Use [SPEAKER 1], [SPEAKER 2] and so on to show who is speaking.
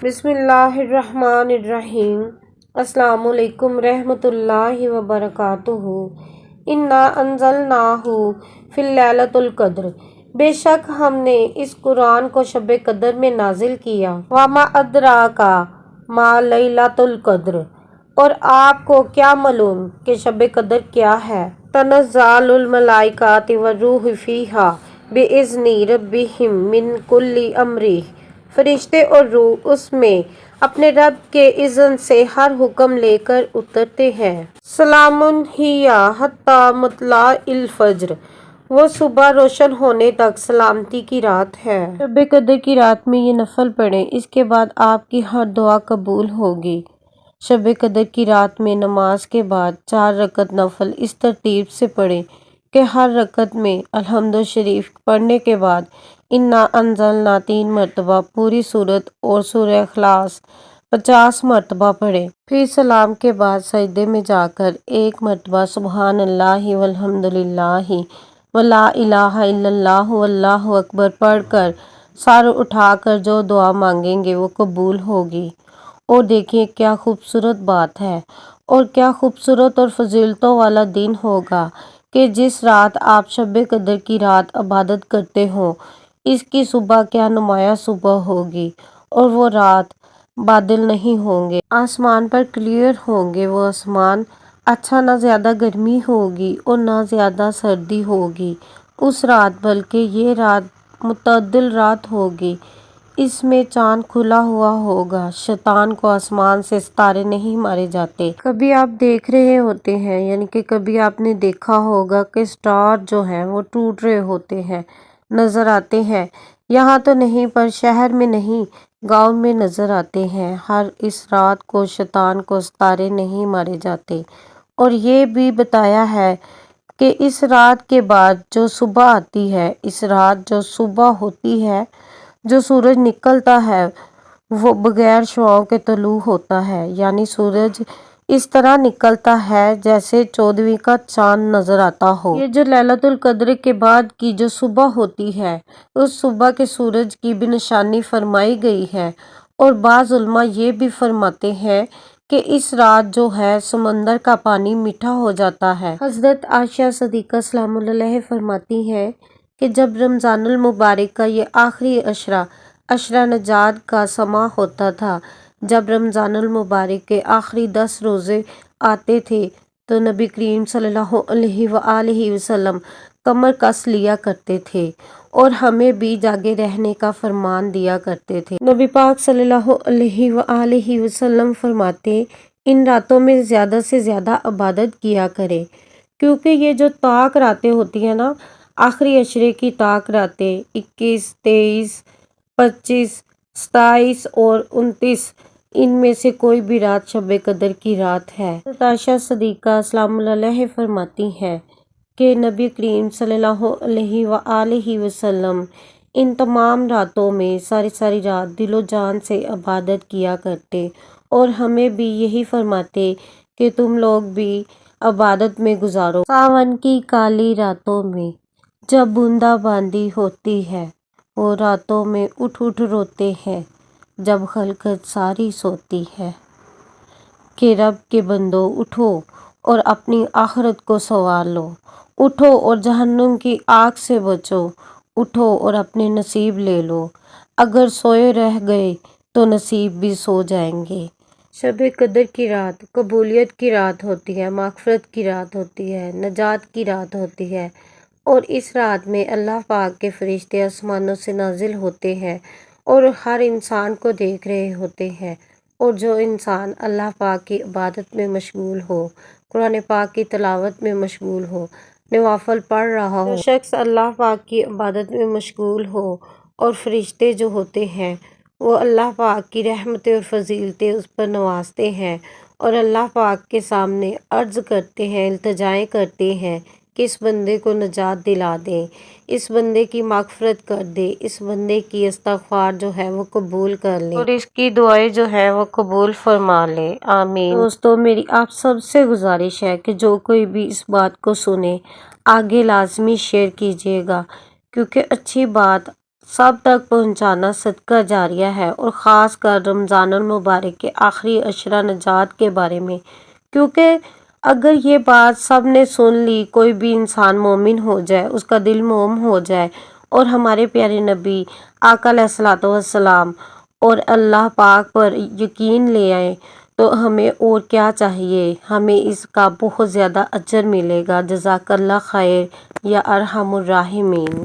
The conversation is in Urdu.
[SPEAKER 1] بسم اللہ الرحمن الرحیم۔ السلام علیکم رحمۃ اللہ وبرکاتہ۔ انا انزلناہ فی لیلۃ القدر، بے شک ہم نے اس قرآن کو شب قدر میں نازل کیا۔ وما ادراک ما لیلۃ القدر، اور آپ کو کیا معلوم کہ شب قدر کیا ہے۔ تنزل الملائکۃ والروح فیہا بإذن ربہم من کل امر، فرشتے اور روح اس میں اپنے رب کے اذن سے ہر حکم لے کر اترتے ہیں۔ سلام ہی حتی مطلع الفجر، وہ صبح روشن ہونے تک سلامتی کی رات ہے۔ شب قدر کی رات میں یہ نفل پڑھیں، اس کے بعد آپ کی ہر دعا قبول ہوگی۔ شب قدر کی رات میں نماز کے بعد 4 رکعت نفل اس ترتیب سے پڑھیں کہ ہر رکعت میں الحمد شریف پڑھنے کے بعد انا انزلنا 3 مرتبہ پوری سورت اور سورہ اخلاص 50 مرتبہ پڑھیں۔ پھر سلام کے بعد سجدے میں جا کر 1 مرتبہ سبحان اللہ والحمد للہ ولا الہ الا اللہ واللہ اکبر پڑھ کر سر اٹھا کر جو دعا مانگیں گے وہ قبول ہوگی۔ اور دیکھیں کیا خوبصورت بات ہے، اور کیا خوبصورت اور فضیلتوں والا دن ہوگا کہ جس رات آپ شب قدر کی رات عبادت کرتے ہوں، اس کی صبح کیا نمایاں صبح ہوگی، اور وہ رات بادل نہیں ہوں گے، آسمان پر کلیئر ہوں گے، وہ آسمان اچھا، نہ زیادہ گرمی ہوگی اور نہ زیادہ سردی ہوگی اس رات، بلکہ یہ رات معتدل رات ہوگی۔ اس میں چاند کھلا ہوا ہوگا، شیطان کو آسمان سے ستارے نہیں مارے جاتے۔ کبھی آپ دیکھ رہے ہوتے ہیں، یعنی کہ کبھی آپ نے دیکھا ہوگا کہ سٹار جو ہیں وہ ٹوٹ رہے ہوتے ہیں، نظر آتے ہیں۔ یہاں تو نہیں، پر شہر میں نہیں، گاؤں میں نظر آتے ہیں۔ ہر اس رات کو شیطان کو ستارے نہیں مارے جاتے۔ اور یہ بھی بتایا ہے کہ اس رات کے بعد جو صبح آتی ہے، اس رات جو صبح ہوتی ہے، جو سورج نکلتا ہے وہ بغیر شعاؤں کے طلوع ہوتا ہے، یعنی سورج اس طرح نکلتا ہے جیسے 14ویں کا چاند نظر آتا ہو۔ یہ جو لیلۃ القدر کے بعد کی جو صبح ہوتی ہے، اس صبح کے سورج کی بھی نشانی فرمائی گئی ہے۔ اور بعض علماء یہ بھی فرماتے ہیں کہ اس رات جو ہے سمندر کا پانی میٹھا ہو جاتا ہے۔ حضرت عائشہ صدیقہ سلام اللہ علیہا فرماتی ہیں کہ جب رمضان المبارک کا یہ آخری عشرہ نجات کا سماں ہوتا تھا، جب رمضان المبارک کے آخری 10 روزے آتے تھے تو نبی کریم صلی اللہ علیہ وآلہ وسلم کمر کس لیا کرتے تھے اور ہمیں بھی جاگے رہنے کا فرمان دیا کرتے تھے۔ نبی پاک صلی اللہ علیہ وآلہ وسلم فرماتے، ان راتوں میں زیادہ سے زیادہ عبادت کیا کرے، کیونکہ یہ جو طاق راتیں ہوتی ہیں نا، آخری عشرے کی طاق راتیں 21، 23، 25، 27 اور 29، ان میں سے کوئی بھی رات شب قدر کی رات ہے۔ حضرت عائشہ صدیقہ سلام اللہ علیہا فرماتی ہیں کہ نبی کریم صلی اللہ علیہ وآلہ وسلم ان تمام راتوں میں ساری رات دل و جان سے عبادت کیا کرتے، اور ہمیں بھی یہی فرماتے کہ تم لوگ بھی عبادت میں گزارو۔ ساون کی کالی راتوں میں جب بوندا باندی ہوتی ہے، وہ راتوں میں اٹھ اٹھ روتے ہیں جب خلقت ساری سوتی ہے، کہ رب کے بندو اٹھو اور اپنی آخرت کو سنوار لو، اٹھو اور جہنم کی آگ سے بچو، اٹھو اور اپنے نصیب لے لو، اگر سوئے رہ گئے تو نصیب بھی سو جائیں گے۔ شب قدر کی رات قبولیت کی رات ہوتی ہے، مغفرت کی رات ہوتی ہے، نجات کی رات ہوتی ہے، اور اس رات میں اللہ پاک کے فرشتے آسمانوں سے نازل ہوتے ہیں اور ہر انسان کو دیکھ رہے ہوتے ہیں۔ اور جو انسان اللہ پاک کی عبادت میں مشغول ہو، قرآن پاک کی تلاوت میں مشغول ہو، نوافل پڑھ رہا ہو، جو شخص اللہ پاک کی عبادت میں مشغول ہو، اور فرشتے جو ہوتے ہیں وہ اللہ پاک کی رحمتیں اور فضیلتیں اس پر نوازتے ہیں، اور اللہ پاک کے سامنے عرض کرتے ہیں، التجائیں کرتے ہیں کہ اس بندے کو نجات دلا دے، اس بندے کی مغفرت کر دے، اس بندے کی استغفار جو ہے وہ قبول کر لے، اور اس کی دعائیں جو ہے وہ قبول فرما لے، آمین۔ دوستو، میری آپ سب سے گزارش ہے کہ جو کوئی بھی اس بات کو سنے آگے لازمی شیئر کیجیے گا، کیونکہ اچھی بات سب تک پہنچانا صدقہ جاریہ ہے، اور خاص کر رمضان المبارک کے آخری عشرہ نجات کے بارے میں، کیونکہ اگر یہ بات سب نے سن لی، کوئی بھی انسان مومن ہو جائے، اس کا دل موم ہو جائے اور ہمارے پیارے نبی آقا علیہ الصلوۃ والسلام اور اللہ پاک پر یقین لے آئے، تو ہمیں اور کیا چاہیے؟ ہمیں اس کا بہت زیادہ اجر ملے گا۔ جزاک اللہ خیر یا ارحم الراحمین۔